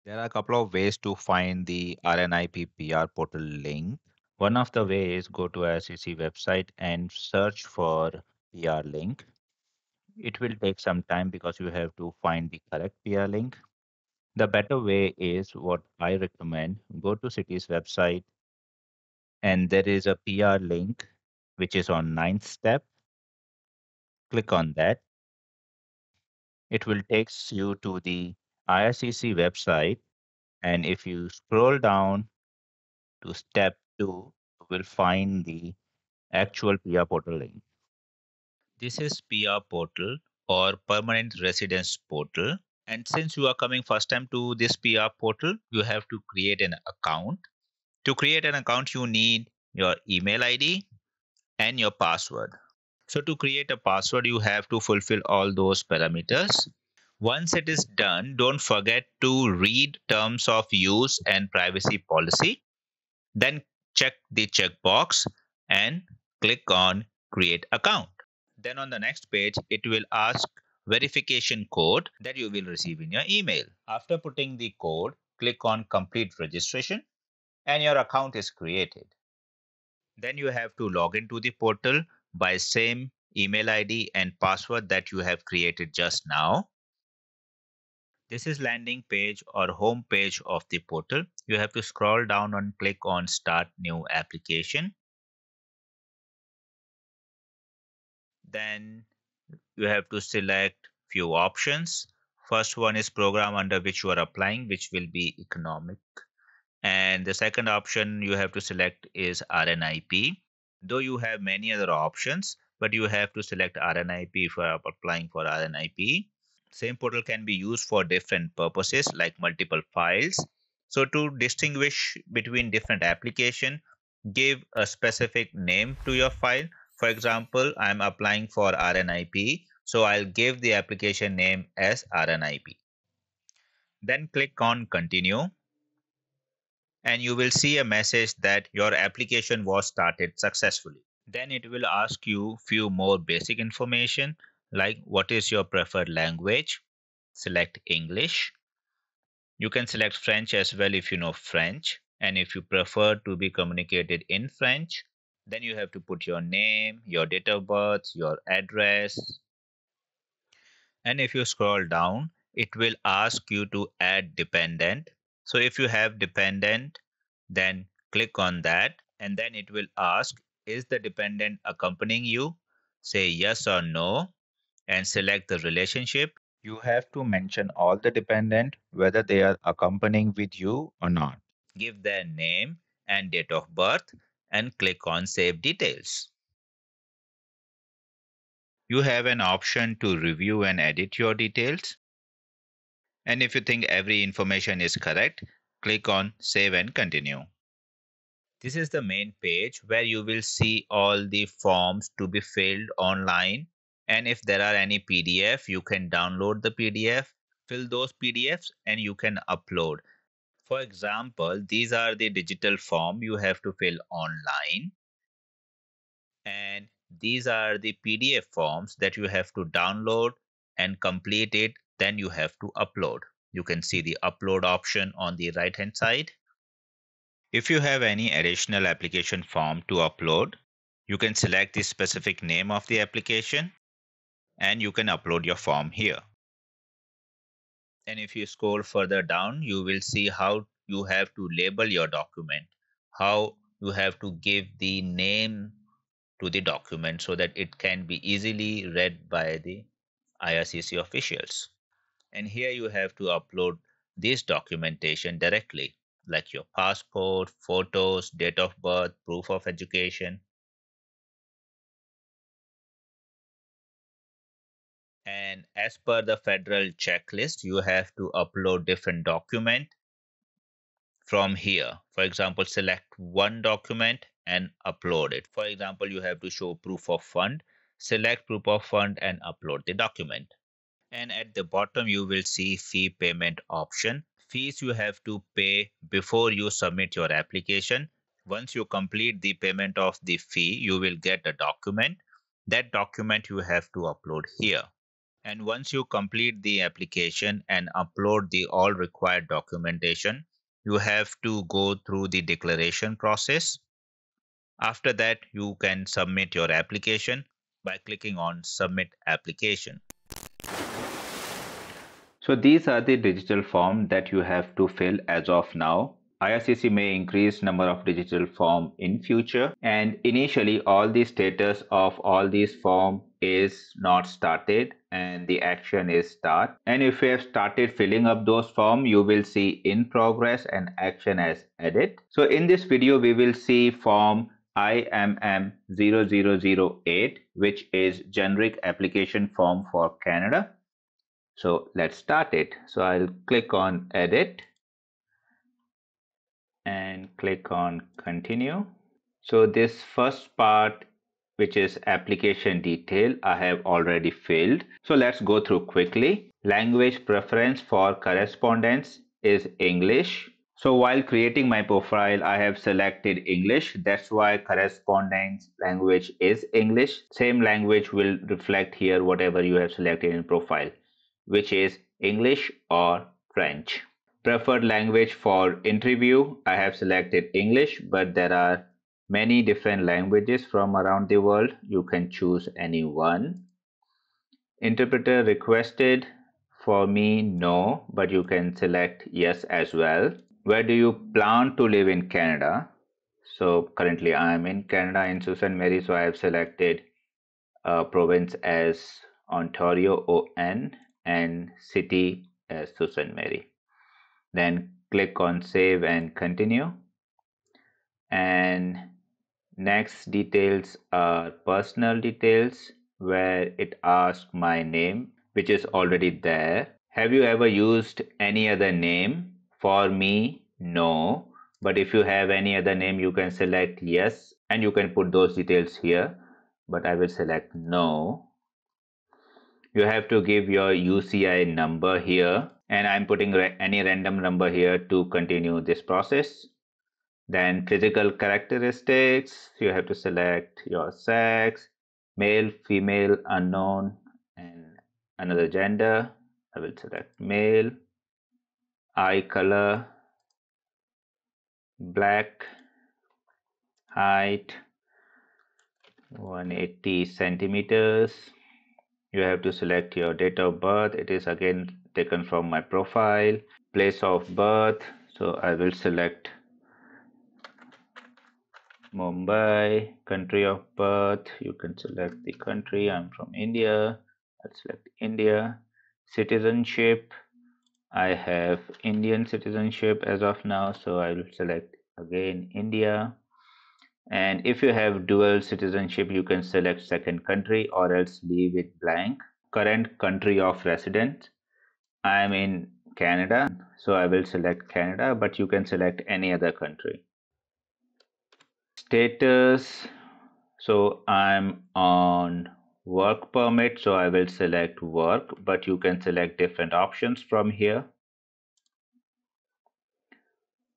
There are a couple of ways to find the RNIP PR portal link. One of the ways go to IRCC website and search for PR link. It will take some time because you have to find the correct PR link. The better way is what I recommend. Go to city's website and there is a PR link which is on ninth step. Click on that. It will take you to the IRCC website, and if you scroll down to step 2, you will find the actual PR portal link. This is PR portal or permanent residence portal. And since you are coming first time to this PR portal, you have to create an account. To create an account, you need your email ID and your password. So to create a password, you have to fulfill all those parameters. Once it is done, don't forget to read terms of use and privacy policy. Then check the checkbox and click on create account. Then on the next page, it will ask verification code that you will receive in your email. After putting the code, click on complete registration and your account is created. Then you have to log into the portal by same email ID and password that you have created just now. This is landing page or home page of the portal. You have to scroll down and click on start new application. Then you have to select few options. First one is program under which you are applying, which will be economic. And the second option you have to select is RNIP. Though you have many other options, but you have to select RNIP if you are applying for RNIP. Same portal can be used for different purposes like multiple files. So to distinguish between different application, give a specific name to your file. For example, I'm applying for RNIP, so I'll give the application name as RNIP. Then click on continue and you will see a message that your application was started successfully. Then it will ask you few more basic information like what is your preferred language. Select English. You can select French as well if you know French. And if you prefer to be communicated in French, then you have to put your name, your date of birth, your address. And if you scroll down, it will ask you to add dependent. So if you have dependent, then click on that. And then it will ask, is the dependent accompanying you? Say yes or no and select the relationship. You have to mention all the dependent, whether they are accompanying with you or not. Give their name and date of birth and click on Save Details. You have an option to review and edit your details. And if you think every information is correct, click on Save and Continue. This is the main page where you will see all the forms to be filled online. And if there are any PDF, you can download the PDF, fill those PDFs, and you can upload. For example, these are the digital form you have to fill online. And these are the PDF forms that you have to download and complete it. Then you have to upload. You can see the upload option on the right hand side. If you have any additional application form to upload, you can select the specific name of the application and you can upload your form here. And if you scroll further down, you will see how you have to label your document, how you have to give the name to the document so that it can be easily read by the IRCC officials. And here you have to upload this documentation directly, like your passport, photos, date of birth, proof of education. And as per the federal checklist, you have to upload different document from here. For example, select one document and upload it. For example, you have to show proof of fund. Select proof of fund and upload the document. And at the bottom, you will see fee payment option. Fees you have to pay before you submit your application. Once you complete the payment of the fee, you will get a document. That document you have to upload here. And once you complete the application and upload the all required documentation, you have to go through the declaration process. After that, you can submit your application by clicking on Submit Application. So these are the digital form that you have to fill as of now. IRCC may increase number of digital form in future, and initially all the status of all these form is not started and the action is start. And if you have started filling up those form, you will see in progress and action as edit. So in this video we will see form IMM 0008, which is generic application form for Canada. So let's start it. So I'll click on edit and click on continue. So this first part, which is application detail, I have already filled. So let's go through quickly. Language preference for correspondence is English. So while creating my profile, I have selected English. That's why correspondence language is English. Same language will reflect here whatever you have selected in profile, which is English or French. Preferred language for interview, I have selected English, but there are many different languages from around the world. You can choose any one. Interpreter requested, for me no, but you can select yes as well. Where do you plan to live in Canada? So currently I am in Canada in Sault Ste. Marie, so I have selected province as Ontario ON and city as Sault Ste. Marie. Then click on save and continue. And next details are personal details, where it asks my name, which is already there. Have you ever used any other name? For me, no. But if you have any other name, you can select yes and you can put those details here. But I will select no. You have to give your UCI number here, and I'm putting any random number here to continue this process. Then physical characteristics, you have to select your sex, male, female, unknown, and another gender. I will select male. Eye color, black. Height 180 centimeters. You have to select your date of birth. It is again taken from my profile. Place of birth, so I will select Mumbai. Country of birth, you can select the country. I'm from India. I'll select India. Citizenship, I have Indian citizenship as of now, so I will select again India. And if you have dual citizenship, you can select second country or else leave it blank. Current country of residence, I am in Canada, so I will select Canada, but you can select any other country. Status, so I'm on work permit, so I will select work, but you can select different options from here.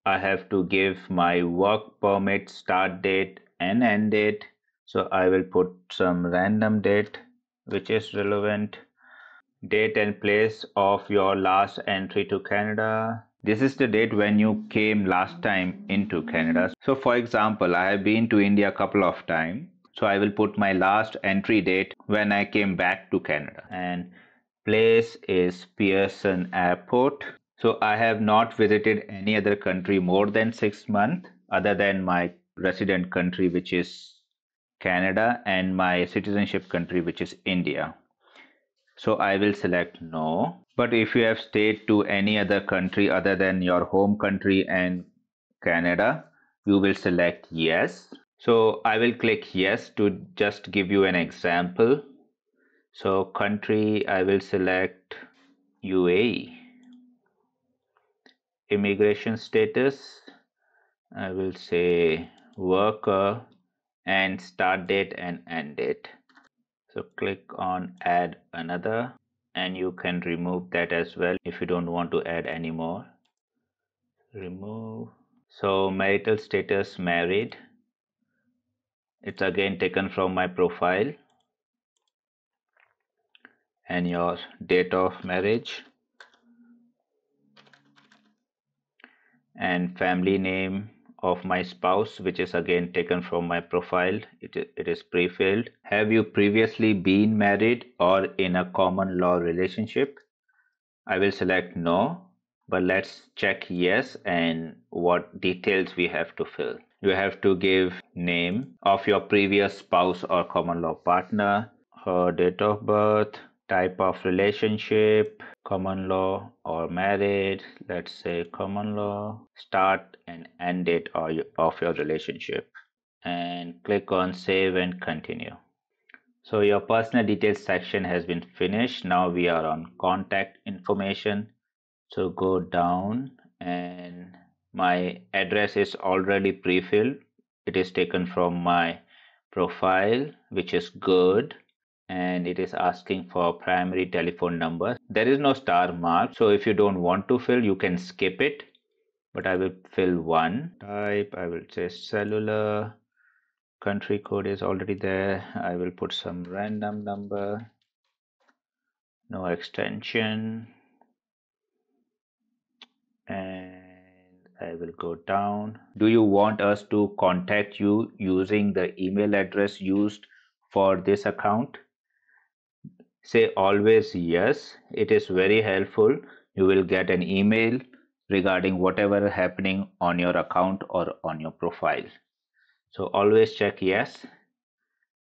I have to give my work permit start date and end date, so I will put some random date which is relevant. Date and place of your last entry to Canada. This is the date when you came last time into Canada. So for example, I have been to India a couple of times. So I will put my last entry date when I came back to Canada. And place is Pearson Airport. So I have not visited any other country more than 6 months other than my resident country, which is Canada, and my citizenship country, which is India. So I will select no. But if you have stayed to any other country other than your home country and Canada, you will select yes. So I will click yes to just give you an example. So country, I will select UAE. Immigration status, I will say worker, and start date and end date. So click on add another, and you can remove that as well if you don't want to add anymore. Remove. So marital status married. It's again taken from my profile. and your date of marriage and family name of my spouse, which is again taken from my profile. It is pre-filled. Have you previously been married or in a common law relationship? I will select no, but let's check yes and what details we have to fill. You have to give name of your previous spouse or common law partner, her date of birth, type of relationship, common law or married, let's say common law, start and end date of your relationship, and click on save and continue. So your personal details section has been finished. Now we are on contact information. So go down and my address is already pre-filled. It is taken from my profile, which is good. And it is asking for primary telephone number. There is no star mark. So if you don't want to fill, you can skip it. But I will fill one. Type, I will say cellular. Country code is already there. I will put some random number. No extension. And I will go down. Do you want us to contact you using the email address used for this account? Say always yes. It is very helpful. You will get an email regarding whatever happening on your account or on your profile. So always check yes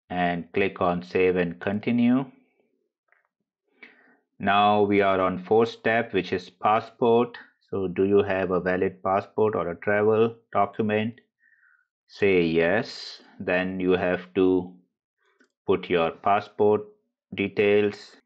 and click on save and continue. Now we are on fourth step, which is passport. So do you have a valid passport or a travel document? Say yes. Then you have to put your passport details.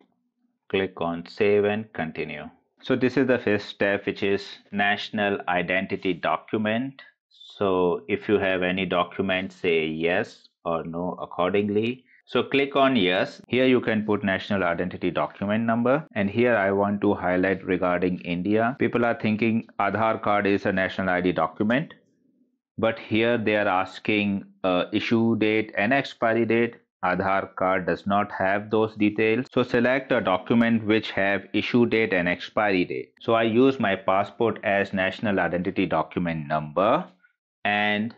Click on save and continue. So this is the fifth step, which is national identity document. So if you have any document, say yes or no accordingly. So click on yes. Here you can put national identity document number. And here I want to highlight regarding India. People are thinking Aadhaar card is a national ID document. But here they are asking issue date and expiry date. Aadhaar card does not have those details. So select a document which have issue date and expiry date. So I use my passport as national identity document number and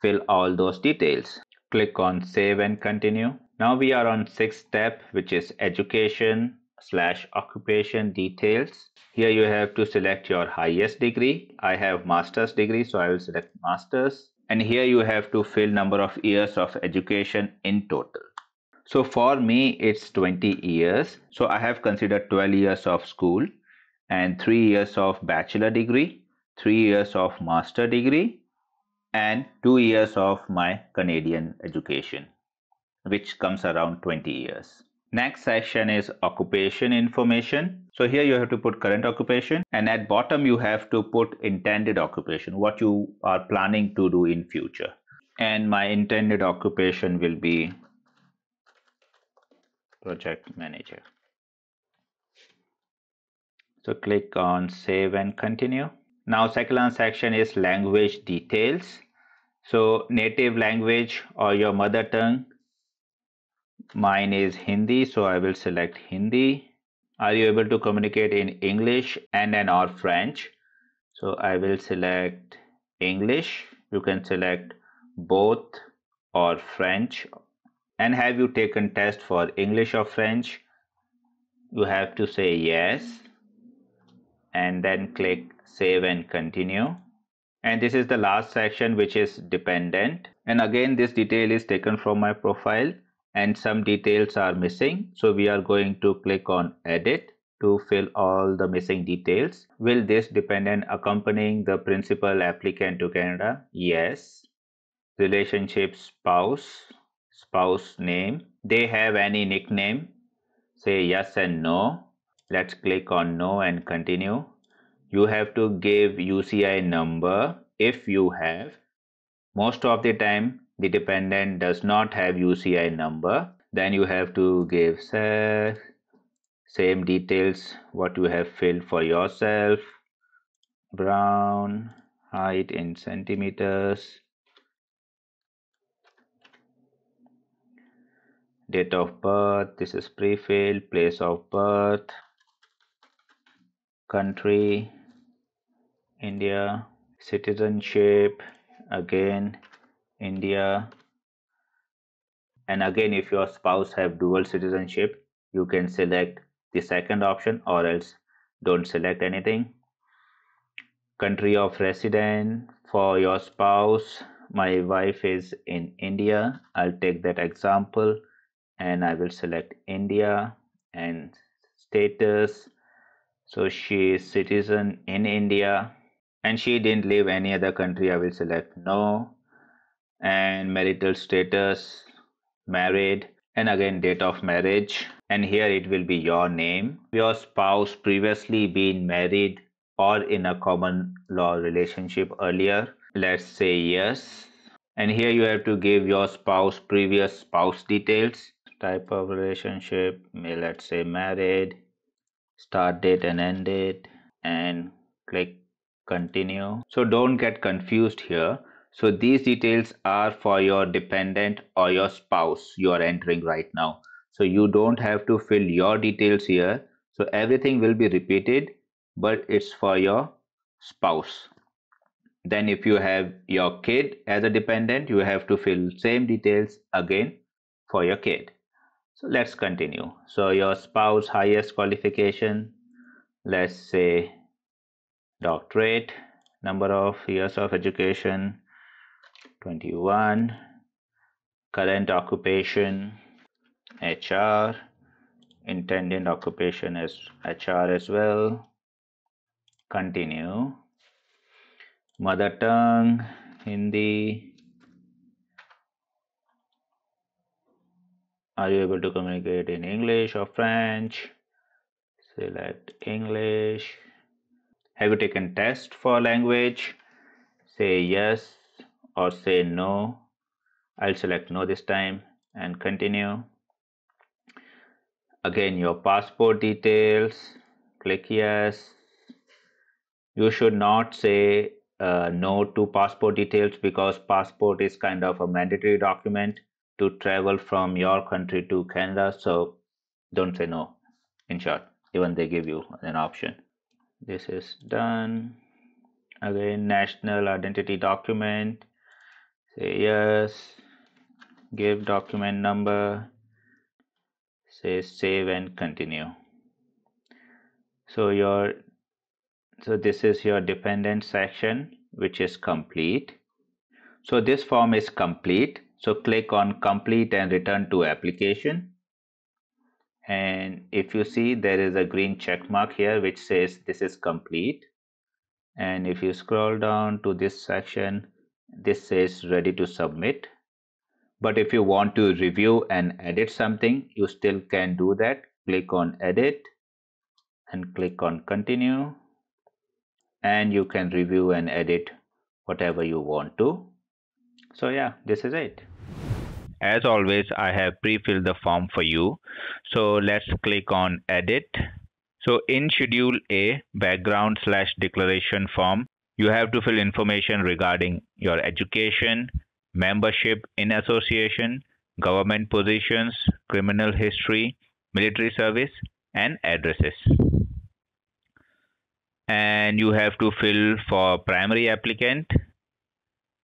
fill all those details. Click on save and continue. Now we are on sixth step, which is education/occupation details. Here you have to select your highest degree. I have master's degree, so I will select master's. And here you have to fill number of years of education in total. So for me, it's 20 years. So I have considered 12 years of school and 3 years of bachelor degree, 3 years of master degree, and 2 years of my Canadian education, which comes around 20 years. Next section is occupation information. So here you have to put current occupation, and at bottom you have to put intended occupation, what you are planning to do in future. And my intended occupation will be project manager. So click on save and continue. Now second section is language details. So native language or your mother tongue. Mine is Hindi, so I will select Hindi. Are you able to communicate in English and or French? So I will select English. You can select both or French. And have you taken test for English or French? You have to say yes and then click save and continue. And this is the last section, which is dependent. And again, this detail is taken from my profile and some details are missing. So we are going to click on edit to fill all the missing details. Will this dependent accompanying the principal applicant to Canada? Yes. Relationship spouse, spouse name. They have any nickname? Say yes and no. Let's click on no and continue. You have to give UCI number if you have. Most of the time the dependent does not have UCI number. Then you have to give same details what you have filled for yourself. Brown, height in centimeters, Date of birth, this is pre-filled. Place of birth, country, India. Citizenship, again, India. And again, if your spouse have dual citizenship, you can select the second option or else don't select anything. Country of residence for your spouse. My wife is in India. I'll take that example and I will select India. And status. So she is citizen in India and she didn't live any other country. I will select no. And marital status, married, and again date of marriage, and here it will be your name. Your spouse previously been married or in a common law relationship earlier, let's say yes, and here you have to give your spouse previous spouse details. Type of relationship, let's say married, start date and end date, and click continue. So don't get confused here. So these details are for your dependent or your spouse you are entering right now. So you don't have to fill your details here. So everything will be repeated, but it's for your spouse. Then if you have your kid as a dependent, you have to fill same details again for your kid. So let's continue. So your spouse highest qualification, let's say doctorate, number of years of education 21, current occupation HR, intended occupation is HR as well, continue. Mother tongue Hindi, are you able to communicate in English or French? Select English. Have you taken test for language? Say yes or say no. I'll select no this time and continue. Again, your passport details, click yes. You should not say no to passport details because passport is kind of a mandatory document to travel from your country to Canada. So don't say no. In short, even they give you an option. This is done. Again, national identity document. Say yes. Give document number. Say save and continue. So this is your dependent section, which is complete. So this form is complete. So click on complete and return to application. And if you see, there is a green check mark here which says this is complete. And if you scroll down to this section, this says ready to submit. But if you want to review and edit something, you still can do that. Click on edit and click on continue. And you can review and edit whatever you want to. So yeah, this is it. As always, I have pre-filled the form for you. So let's click on edit. So in schedule A, background/declaration form, you have to fill information regarding your education, membership in association, government positions, criminal history, military service, and addresses. And you have to fill for primary applicant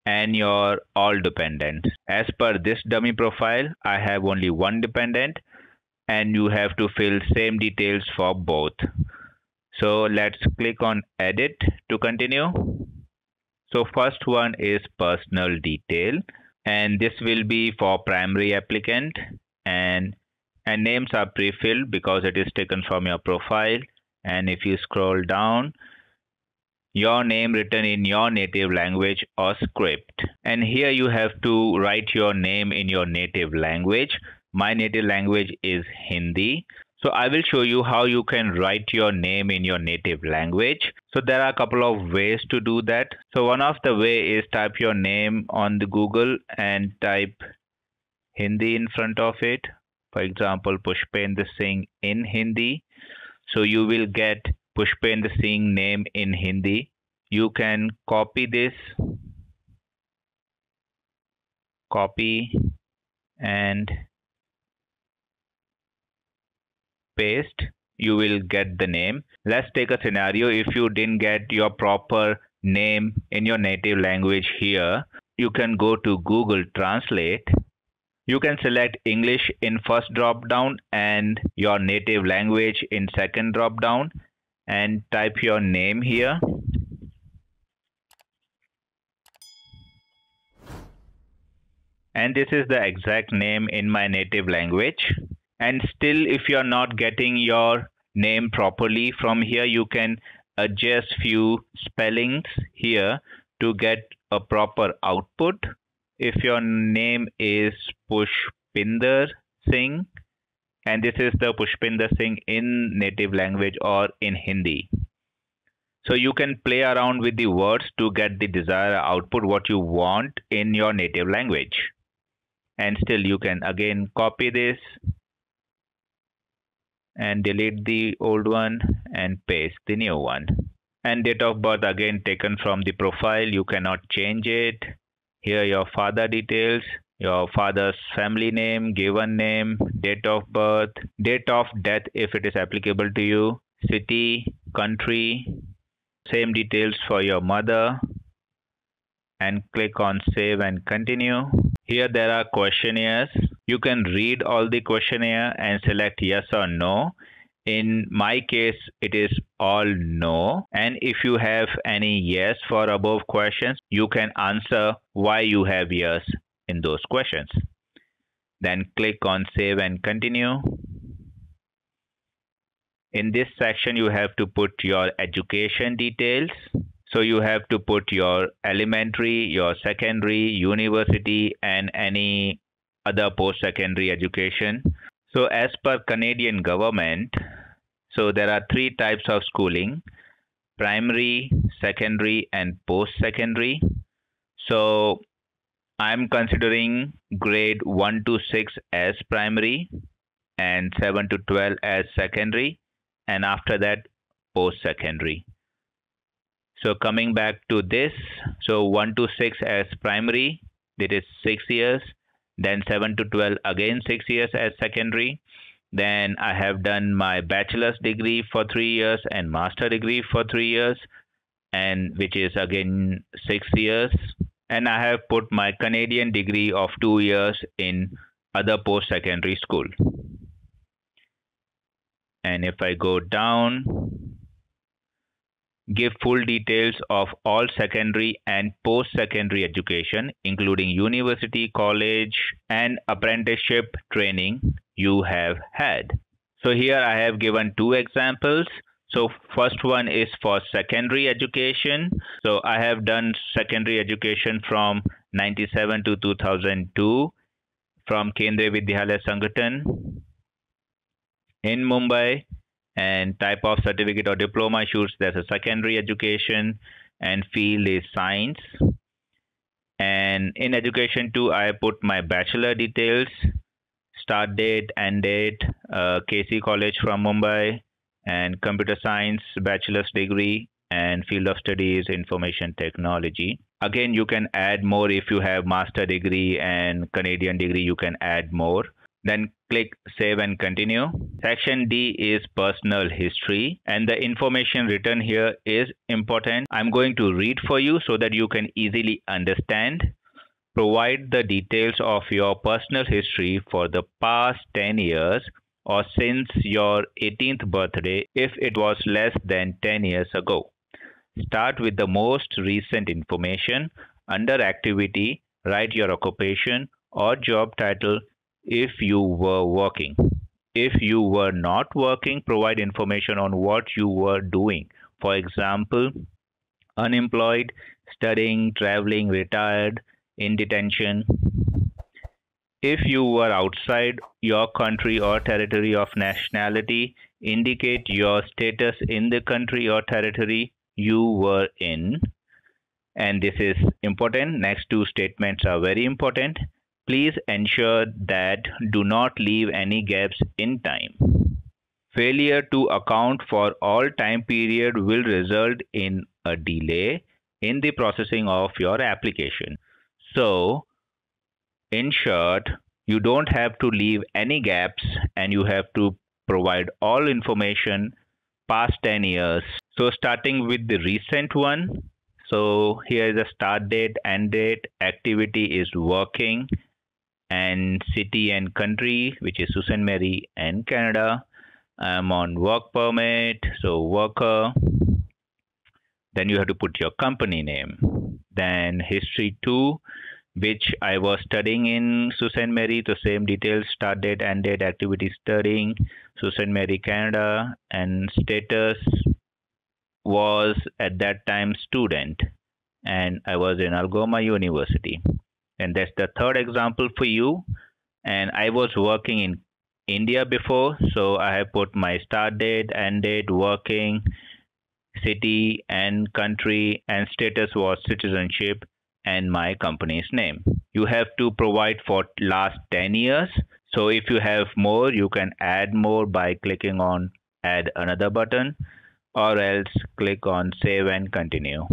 and your all dependents. As per this dummy profile, I have only one dependent and you have to fill same details for both. So let's click on edit to continue. So first one is personal detail and this will be for primary applicant and names are pre-filled because it is taken from your profile. And if you scroll down, your name written in your native language or script. And here you have to write your name in your native language. My native language is Hindi. So I will show you how you can write your name in your native language. So there are a couple of ways to do that. So one of the way is type your name on the Google and type Hindi in front of it. For example, Pushpendra Singh in Hindi. So you will get Pushpendra Singh name in Hindi. You can copy this, copy and paste, you will get the name. Let's take a scenario. If you didn't get your proper name in your native language here, you can go to Google Translate. You can select English in first drop down and your native language in second drop down and type your name here. And this is the exact name in my native language. And still, if you're not getting your name properly from here, you can adjust few spellings here to get a proper output. If your name is Pushpinder Singh, and this is the Pushpinder Singh in native language or in Hindi. So you can play around with the words to get the desired output what you want in your native language. And still you can again copy this and delete the old one and paste the new one. And date of birth again taken from the profile, you cannot change it. Here your father details, your father's family name, given name, date of birth, date of death if it is applicable to you, city, country, same details for your mother, and click on save and continue. Here there are questionnaires. You can read all the questionnaire and select yes or no. In my case, it is all no. And if you have any yes for above questions, you can answer why you have yes in those questions. Then click on save and continue. In this section, you have to put your education details. So you have to put your elementary, your secondary, university, and any other post-secondary education. So as per Canadian government, so there are 3 types of schooling: primary, secondary, and post-secondary. So I'm considering grade 1 to 6 as primary and 7 to 12 as secondary, and after that post-secondary. So coming back to this, so 1 to 6 as primary, that is 6 years. Then 7 to 12 again 6 years as secondary. Then I have done my bachelor's degree for 3 years and master degree for 3 years, and which is again 6 years. And I have put my Canadian degree of 2 years in other post-secondary school. And if I go down, give full details of all secondary and post-secondary education, including university, college, and apprenticeship training you have had. So here I have given 2 examples. So first one is for secondary education. So I have done secondary education from 97 to 2002 from Kendriya Vidyalaya Sangathan in Mumbai. And type of certificate or diploma shoots, there's a secondary education, and field is science. And in education too, I put my bachelor details, start date, end date, KC College from Mumbai, and computer science bachelor's degree, and field of study is information technology. Again, you can add more if you have master degree and Canadian degree, you can add more. Then click save and continue. Section D is personal history, and the information written here is important. I'm going to read for you so that you can easily understand. Provide the details of your personal history for the past 10 years or since your 18th birthday if it was less than 10 years ago. Start with the most recent information. Under activity, write your occupation or job title if you were working. If you were not working, provide information on what you were doing. For example, unemployed, studying, traveling, retired, in detention. If you were outside your country or territory of nationality, indicate your status in the country or territory you were in. And this is important. Next 2 statements are very important. Please ensure that do not leave any gaps in time. Failure to account for all time period will result in a delay in the processing of your application. So, in short, you don't have to leave any gaps and you have to provide all information past 10 years. So starting with the recent one. So here is a start date, end date, activity is working, and city and country, which is Sault Ste. Marie and Canada. I'm on work permit, so worker. Then you have to put your company name. Then history 2, which I was studying in Sault Ste. Marie, the same details, start date, end date, activity studying, Sault Ste. Marie, Canada, and status was at that time student, and I was in Algoma University. And that's the third example for you. And I was working in India before, so I have put my start date, end date, working, city and country, and status was citizenship, and my company's name. You have to provide for last 10 years. So if you have more, you can add more by clicking on add another button, or else click on save and continue.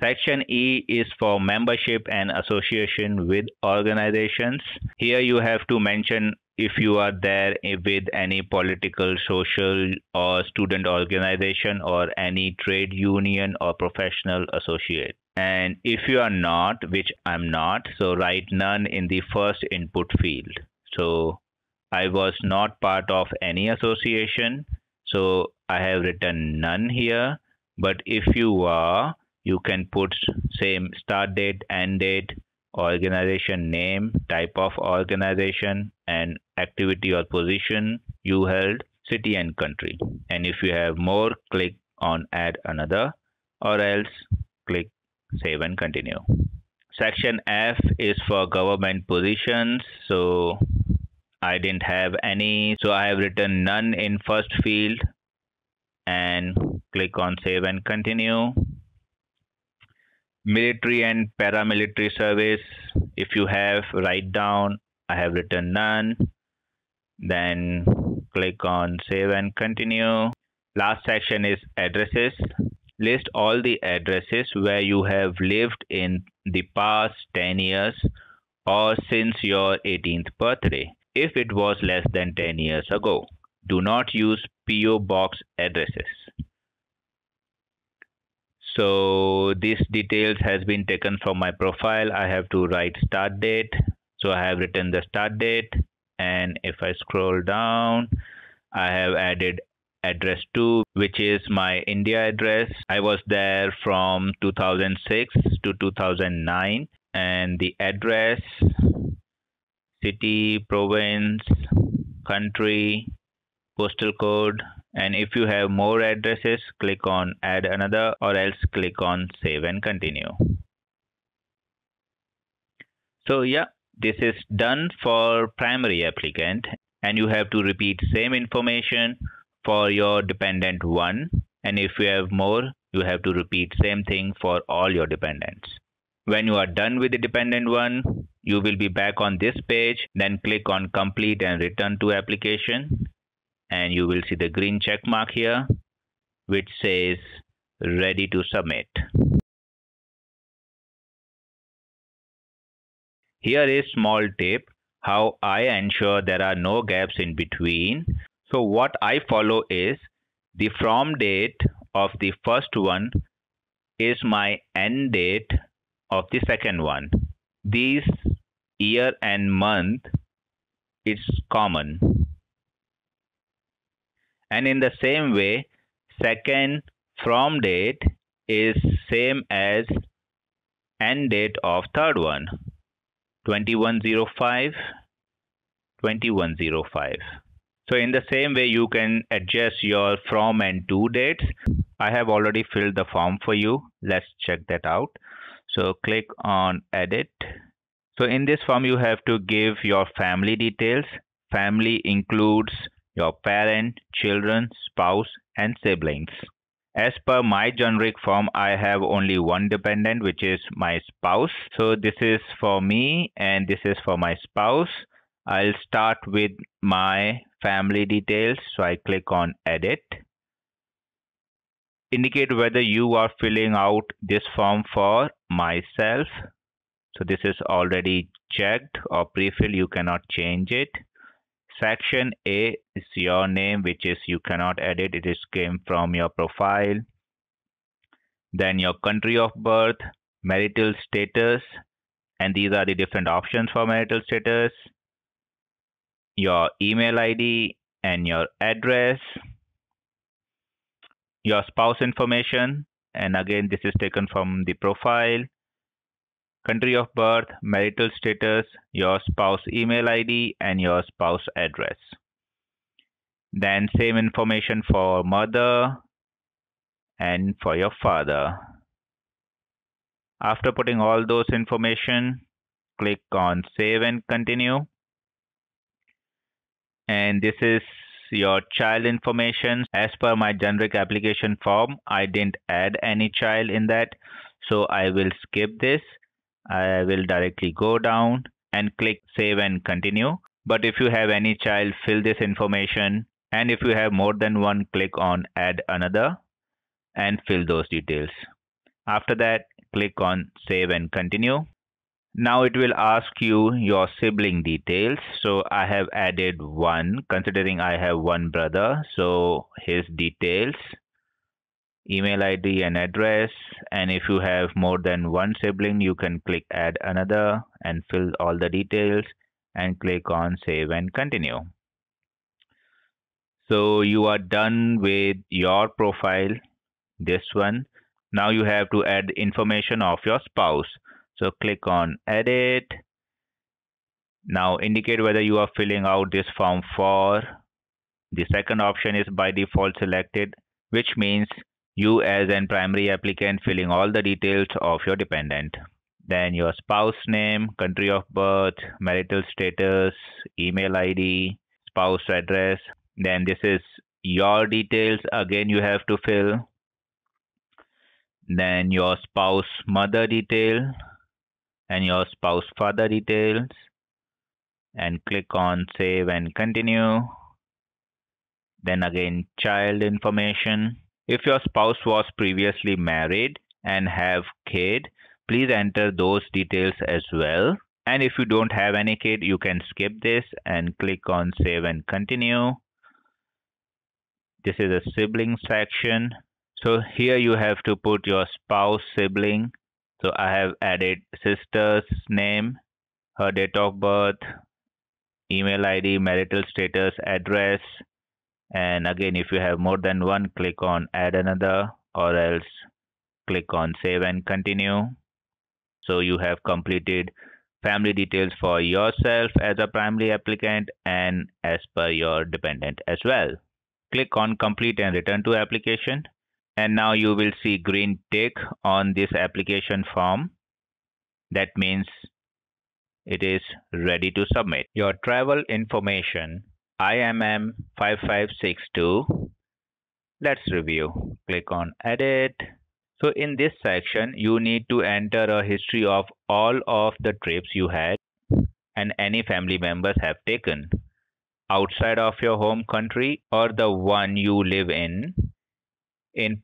Section E is for membership and association with organizations. Here you have to mention if you are there with any political, social, or student organization, or any trade union or professional associate. And if you are not, which I'm not, so write none in the first input field. So I was not part of any association, so I have written none here. But if you are, you can put same start date, end date, organization name, type of organization, and activity or position you held, city and country. And if you have more, click on add another, or else click save and continue. Section F is for government positions. So I didn't have any, so I have written none in first field and click on save and continue. Military and paramilitary service, if you have, write down I have written none, then click on save and continue. Last section is addresses. List all the addresses where you have lived in the past 10 years or since your 18th birthday, if it was less than 10 years ago. Do not use PO box addresses. So these details has been taken from my profile. I have to write start date. So I have written the start date, and if I scroll down, I have added address 2, which is my India address. I was there from 2006 to 2009, and the address, city, province, country, postal code. And if you have more addresses, click on add another, or else click on save and continue. So yeah, this is done for primary applicant, and you have to repeat same information for your dependent 1. And if you have more, you have to repeat same thing for all your dependents. When you are done with the dependent 1, you will be back on this page. Then click on complete and return to application. And you will see the green check mark here, which says ready to submit. Here is small tip how I ensure there are no gaps in between. So what I follow is the from date of the first one is my end date of the second one. These year and month is common. And in the same way, second from date is same as end date of third one, 2105, 2105. So in the same way, you can adjust your from and to dates. I have already filled the form for you. Let's check that out. So click on edit. So in this form, you have to give your family details. Family includes your parent, children, spouse, and siblings. As per my generic form, I have only one dependent, which is my spouse. So this is for me and this is for my spouse. I'll start with my family details. So I click on edit. Indicate whether you are filling out this form for myself. So this is already checked or pre-fill, you cannot change it. Section A is your name, which is you cannot edit. It is came from your profile. Then your country of birth, marital status, and these are the different options for marital status, your email ID and your address, your spouse information, and again this is taken from the profile, country of birth, marital status, your spouse email ID, and your spouse address. Then same information for mother and for your father. After putting all those information, click on save and continue. And this is your child information. As per my generic application form, I didn't add any child in that, so I will skip this. I will directly go down and click save and continue. But if you have any child, fill this information, and if you have more than one, click on add another and fill those details. After that, click on save and continue. Now it will ask you your sibling details. So I have added one, considering I have one brother. So his details, email ID and address. And if you have more than one sibling, you can click add another and fill all the details and click on save and continue. So you are done with your profile, this one. Now you have to add information of your spouse. So click on edit. Now indicate whether you are filling out this form for. The second option is by default selected, which means you as an primary applicant filling all the details of your dependent. Then your spouse name, country of birth, marital status, email ID, spouse address. Then this is your details. Again, you have to fill. Then your spouse mother detail and your spouse father details, and click on save and continue. Then again child information. If your spouse was previously married and have kid, please enter those details as well. And if you don't have any kid, you can skip this and click on save and continue. This is a sibling section. So here you have to put your spouse sibling. So I have added sister's name, her date of birth, email ID, marital status, address. And again, if you have more than one, click on add another, or else click on save and continue. So you have completed family details for yourself as a primary applicant and as per your dependent as well. Click on complete and return to application. And now you will see green tick on this application form. That means it is ready to submit. Your travel information, IMM 5562. Let's review. Click on edit. So in this section, you need to enter a history of all of the trips you had and any family members have taken outside of your home country or the one you live in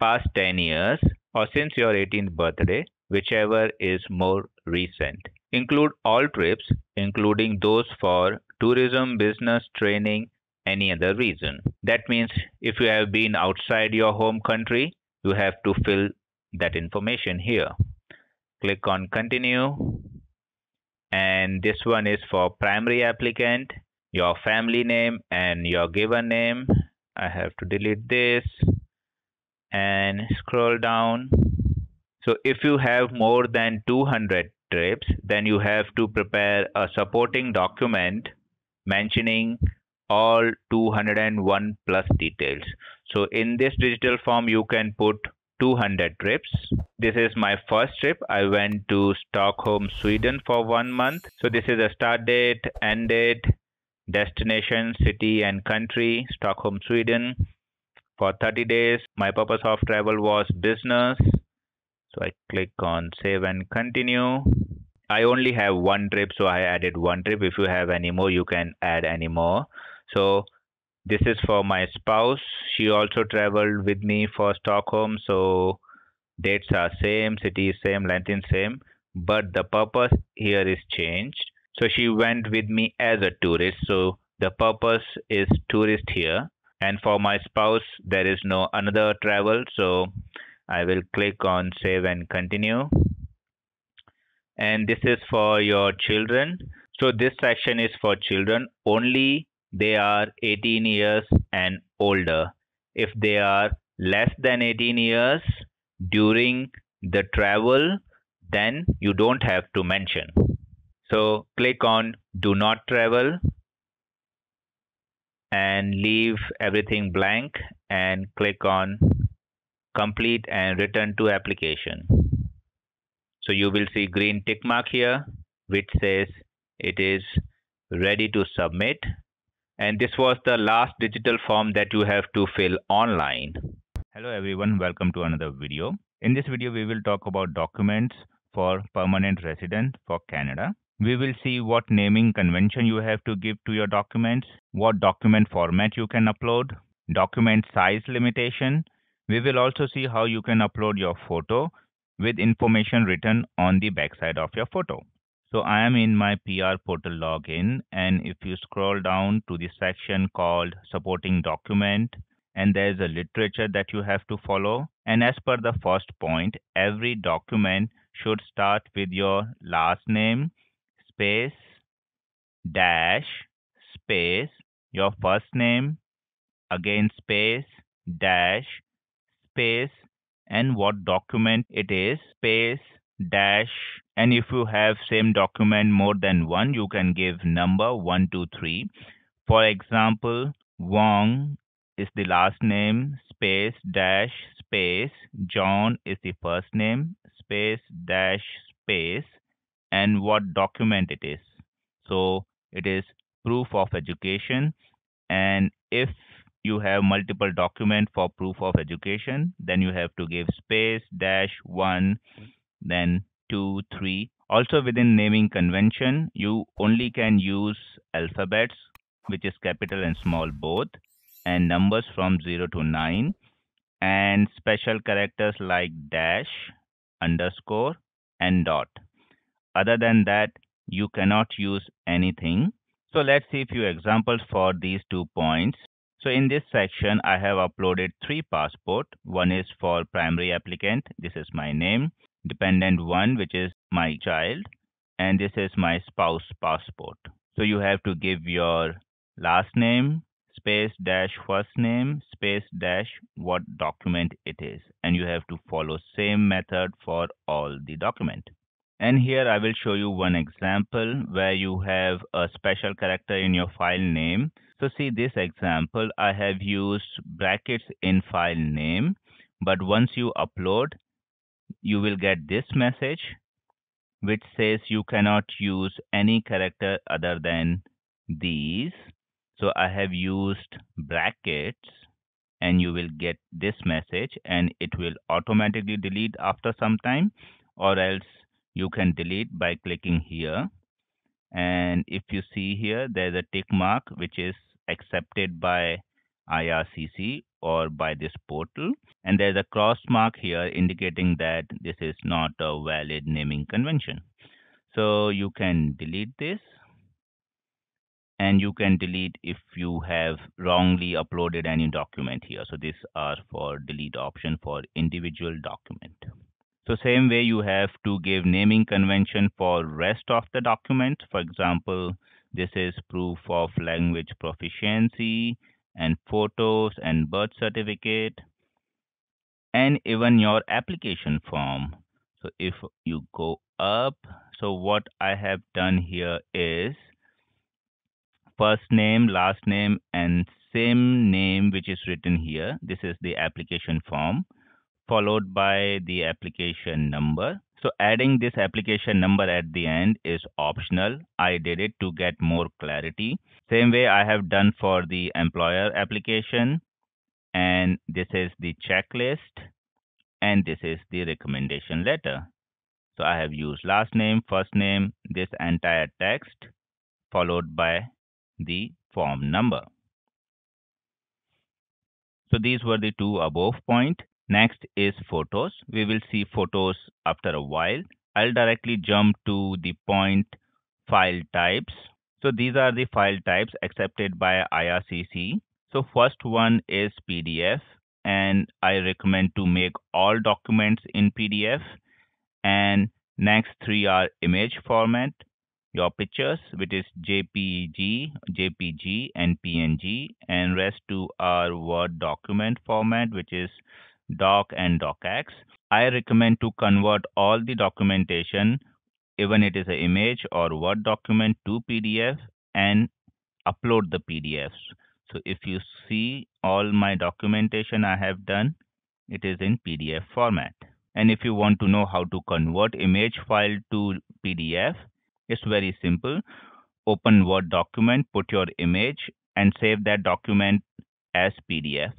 past 10 years or since your 18th birthday, whichever is more recent. Include all trips, including those for tourism, business, training, any other reason. That means if you have been outside your home country, you have to fill that information here. Click on continue. And this one is for primary applicant, your family name and your given name. I have to delete this and scroll down. So if you have more than 200 trips, then you have to prepare a supporting document mentioning all 201 plus details. So in this digital form, you can put 200 trips. This is my first trip. I went to Stockholm, Sweden for 1 month. So this is a start date, end date, destination, city and country, Stockholm, Sweden. For 30 days, my purpose of travel was business. So I click on save and continue. I only have one trip, so I added one trip. If you have any more, you can add any more. So this is for my spouse. She also traveled with me for Stockholm. So dates are same, city is same, length is same, but the purpose here is changed. So she went with me as a tourist. So The purpose is tourist here, and for my spouse there is no another travel, so I will click on save and continue. And this is for your children. So this section is for children only. They are 18 years and older. If they are less than 18 years during the travel, then you don't have to mention. So click on do not travel and leave everything blank and click on complete and return to application. So you will see green tick mark here which says it is ready to submit, and this was the last digital form that you have to fill online. Hello everyone, welcome to another video. In this video we will talk about documents for permanent resident for Canada. We will see what naming convention you have to give to your documents, what document format you can upload, document size limitation. We will also see how you can upload your photo with information written on the backside of your photo. So I am in my PR portal login, and if you scroll down to the section called supporting document, and there's a literature that you have to follow. And as per the first point, every document should start with your last name, space, dash, space, your first name, again space, dash, space, and what document it is, space, dash, and if you have same document more than one, you can give number 1, 2, 3. For example, Wong is the last name, space, dash, space, John is the first name, space, dash, space, and what document it is. So it is proof of education, and if you have multiple document for proof of education, then you have to give space dash 1, then 2, 3. Also within naming convention, you only can use alphabets, which is capital and small both, and numbers from 0 to 9, and special characters like dash, underscore, and dot. Other than that, you cannot use anything. So let's see a few examples for these 2 points. So in this section, I have uploaded 3 passport. One is for primary applicant. This is my name. Dependent 1, which is my child. And this is my spouse passport. So you have to give your last name, space dash first name, space dash what document it is. And you have to follow same method for all the document. And here I will show you one example where you have a special character in your file name. So see this example, I have used brackets in file name, but once you upload, you will get this message which says you cannot use any character other than these. So I have used brackets, and you will get this message, and it will automatically delete after some time, or else you can delete by clicking here. And if you see here, there's a tick mark which is accepted by IRCC or by this portal, and there's a cross mark here indicating that this is not a valid naming convention. So you can delete this, and you can delete if you have wrongly uploaded any document here. So these are for delete option for individual document. So same way you have to give naming convention for rest of the document. For example, this is proof of language proficiency and photos and birth certificate and even your application form. So if you go up, so what I have done here is first name, last name, and same name which is written here. This is the application form, followed by the application number. So adding this application number at the end is optional. I did it to get more clarity. Same way I have done for the employer application. And this is the checklist. And this is the recommendation letter. So I have used last name, first name, this entire text, followed by the form number. So these were the 2 above point. Next is photos. We will see photos after a while. I'll directly jump to the point file types. So these are the file types accepted by IRCC. So first one is PDF, and I recommend to make all documents in PDF. And next three are image format, your pictures, which is JPG, JPG, and PNG, and rest two are Word document format, which is Doc and DocX. I recommend to convert all the documentation, even it is an image or Word document, to PDF and upload the PDFs. So if you see all my documentation I have done, it is in PDF format. And if you want to know how to convert image file to PDF, it's very simple. Open Word document, put your image, and save that document as PDF.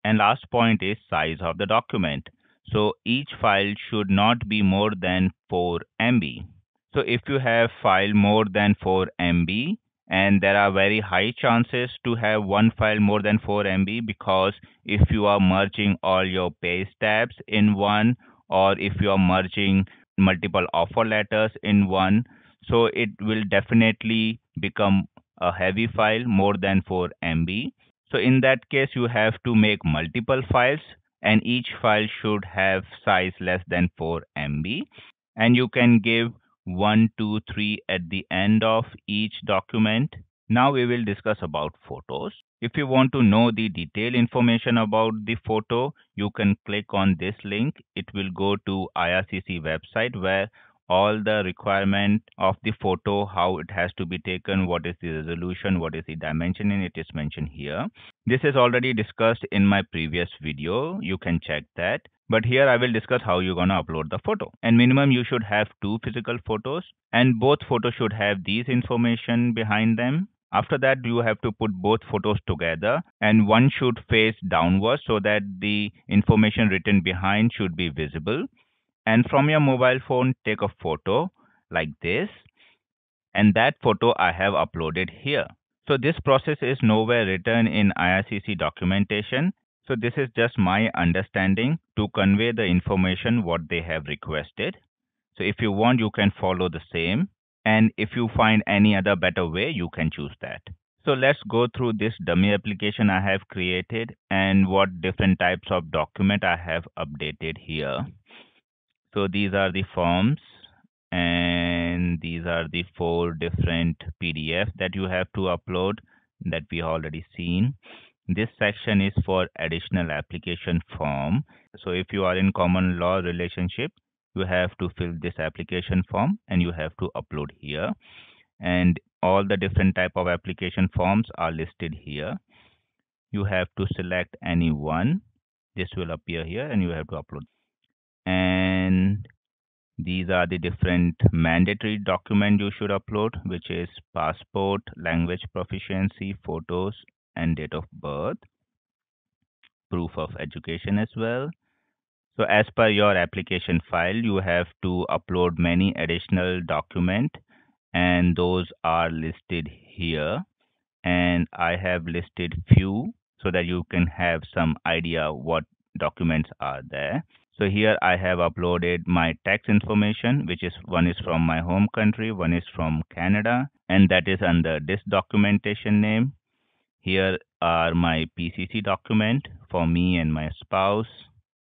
And last point is size of the document. So each file should not be more than 4 MB. So if you have file more than 4 MB, and there are very high chances to have one file more than 4 MB, because if you are merging all your page tabs in one, or if you are merging multiple offer letters in one, so it will definitely become a heavy file more than 4 MB. So in that case, you have to make multiple files, and each file should have size less than 4 MB. And you can give 1, 2, 3 at the end of each document. Now we will discuss about photos. If you want to know the detailed information about the photo, you can click on this link. It will go to IRCC website, where all the requirement of the photo, how it has to be taken, what is the resolution, what is the dimension, and it is mentioned here. This is already discussed in my previous video. You can check that. But here I will discuss how you're going to upload the photo. And minimum you should have 2 physical photos, and both photos should have these information behind them. After that, you have to put both photos together, and one should face downwards so that the information written behind should be visible. And from your mobile phone, take a photo like this, and that photo I have uploaded here. So this process is nowhere written in IRCC documentation. So this is just my understanding to convey the information what they have requested. So if you want, you can follow the same. And if you find any other better way, you can choose that. So let's go through this dummy application I have created and what different types of document I have updated here. So these are the forms, and these are the 4 different PDF that you have to upload that we already seen. This section is for additional application form. So if you are in common law relationship, you have to fill this application form and you have to upload here. And all the different type of application forms are listed here. You have to select any one. This will appear here and you have to upload. And these are the different mandatory document you should upload, which is passport, language proficiency, photos, and date of birth, proof of education as well. So as per your application file, you have to upload many additional document, and those are listed here. And I have listed few so that you can have some idea what documents are there. So here I have uploaded my tax information, which is one is from my home country, one is from Canada, and that is under this documentation name. Here are my PCC document for me and my spouse.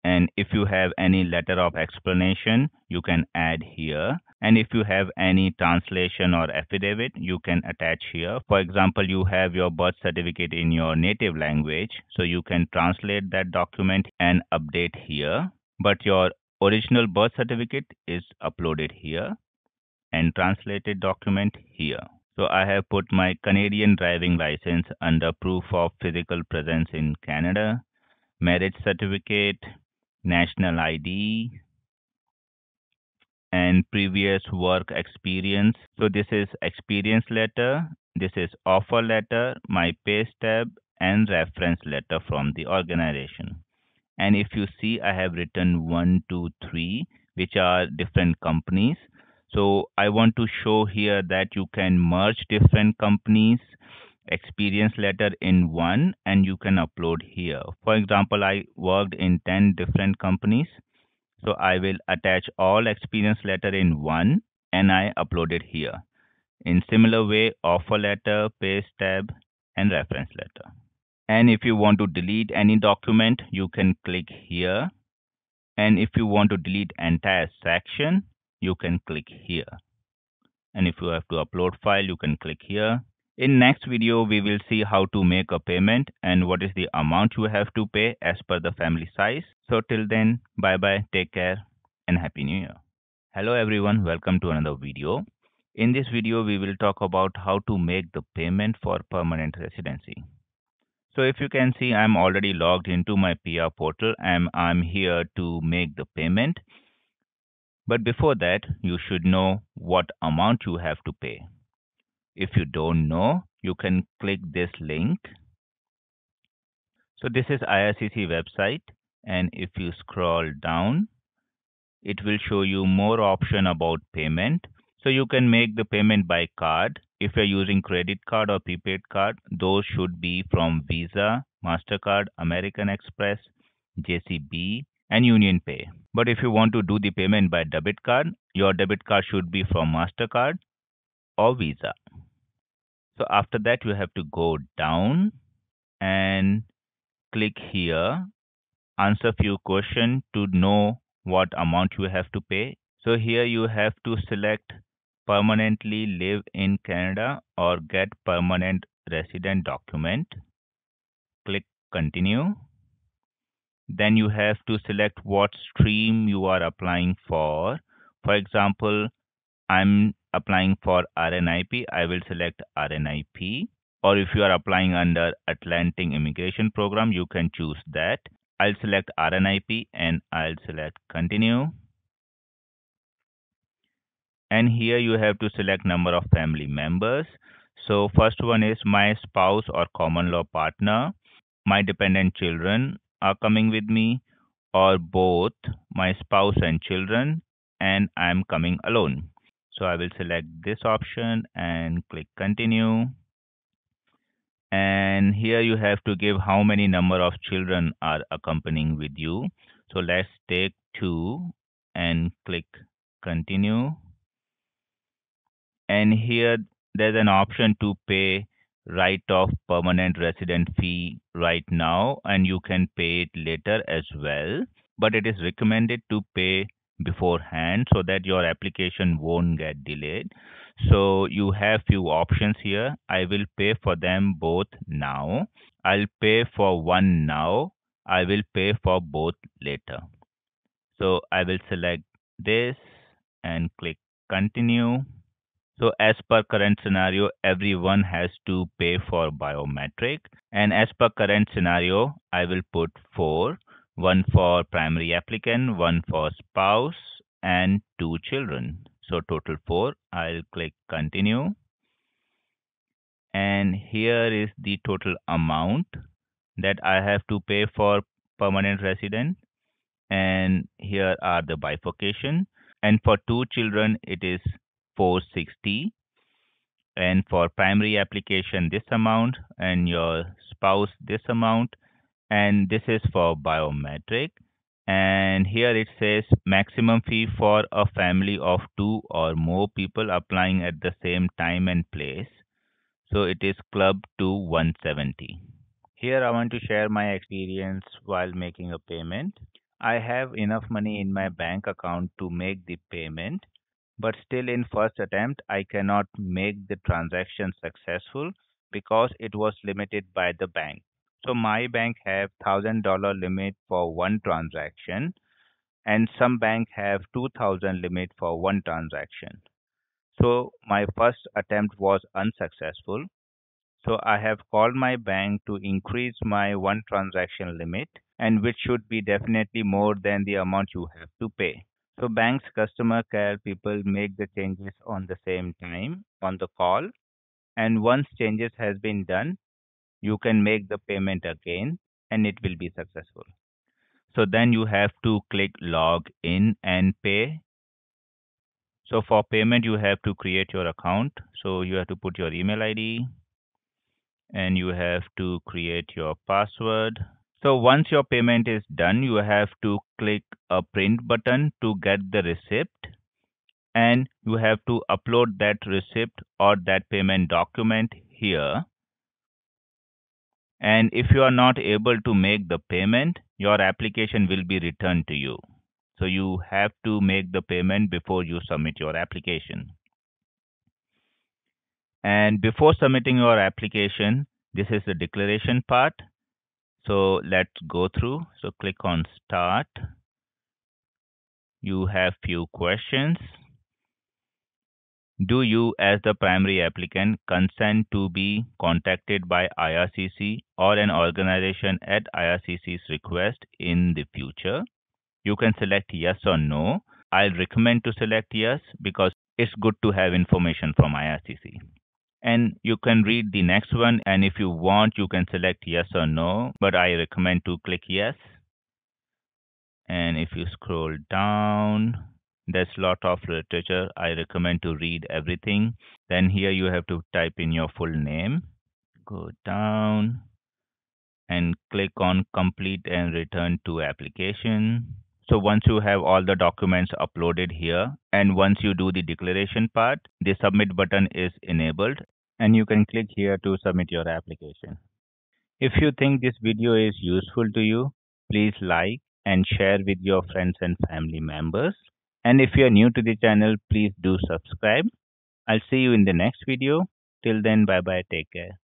And if you have any letter of explanation, you can add here. And if you have any translation or affidavit, you can attach here. For example, you have your birth certificate in your native language, so you can translate that document and update here. But your original birth certificate is uploaded here and translated document here. So I have put my Canadian driving license under proof of physical presence in Canada, marriage certificate, national ID, and previous work experience. So this is experience letter, this is offer letter, my pay stub, and reference letter from the organization. And if you see, I have written 1, 2, 3, which are different companies. So I want to show here that you can merge different companies experience letter in one, and you can upload here. For example, I worked in 10 different companies. So I will attach all experience letter in one, and I upload it here. In similar way, offer letter, page tab, and reference letter. And if you want to delete any document, you can click here. And if you want to delete entire section, you can click here. And if you have to upload file, you can click here. In next video, we will see how to make a payment and what is the amount you have to pay as per the family size. So till then, bye bye, take care, and happy new year. Hello everyone, welcome to another video. In this video, we will talk about how to make the payment for permanent residency. So if you can see, I'm already logged into my PR portal and I'm here to make the payment. But before that, you should know what amount you have to pay. If you don't know, you can click this link. So this is IRCC website, and if you scroll down, it will show you more option about payment. So you can make the payment by card. If you're using credit card or prepaid card, those should be from Visa, MasterCard, American Express, JCB, and Union Pay. But if you want to do the payment by debit card, your debit card should be from MasterCard or Visa. So after that, you have to go down and click here, answer few questions to know what amount you have to pay. So here you have to select permanently live in Canada or get permanent resident document. Click continue. Then you have to select what stream you are applying for. For example, I'm applying for RNIP. I will select RNIP. Or if you are applying under Atlantic Immigration Program, you can choose that. I'll select RNIP and I'll select continue. And here you have to select number of family members. So first one is my spouse or common law partner, my dependent children are coming with me, or both my spouse and children, and I'm coming alone. So I will select this option and click continue. And here you have to give how many number of children are accompanying with you. So let's take 2 and click continue. And here there's an option to pay right of permanent resident fee right now, and you can pay it later as well, but it is recommended to pay beforehand so that your application won't get delayed. So you have few options here. I will pay for them both now. I'll pay for one now. I will pay for both later. So I will select this and click continue. So as per current scenario, everyone has to pay for biometric. And as per current scenario, I will put 4, one for primary applicant, one for spouse, and 2 children. So total 4. I'll click continue. And here is the total amount that I have to pay for permanent resident. And here are the bifurcation. And for 2 children, it is 460. And for primary application this amount, and your spouse this amount, and this is for biometric. And here it says maximum fee for a family of 2 or more people applying at the same time and place, so it is club to 170. Here I want to share my experience while making a payment. I have enough money in my bank account to make the payment, but still in first attempt I cannot make the transaction successful because it was limited by the bank. So my bank have $1,000 limit for one transaction, and some bank have 2,000 limit for one transaction. So my first attempt was unsuccessful. So I have called my bank to increase my one transaction limit, and which should be definitely more than the amount you have to pay. So bank's customer care people make the changes on the same time on the call, and once changes has been done, you can make the payment again and it will be successful. So then you have to click log in and pay. So for payment you have to create your account. So you have to put your email ID and you have to create your password. So once your payment is done, you have to click a print button to get the receipt. and you have to upload that receipt or that payment document here. And if you are not able to make the payment, your application will be returned to you. So you have to make the payment before you submit your application. And before submitting your application, this is the declaration part. So let's go through. So click on start. You have few questions. Do you, as the primary applicant, consent to be contacted by IRCC or an organization at IRCC's request in the future? You can select yes or no. I'll recommend to select yes because it's good to have information from IRCC. And you can read the next one, and if you want, you can select yes or no, but I recommend to click yes. And if you scroll down, there's a lot of literature. I recommend to read everything. Then here you have to type in your full name. Go down and click on complete and return to application. So once you have all the documents uploaded here, and once you do the declaration part, the submit button is enabled and you can click here to submit your application. If you think this video is useful to you, please like and share with your friends and family members. And if you are new to the channel, please do subscribe. I'll see you in the next video. Till then, bye bye. Take care.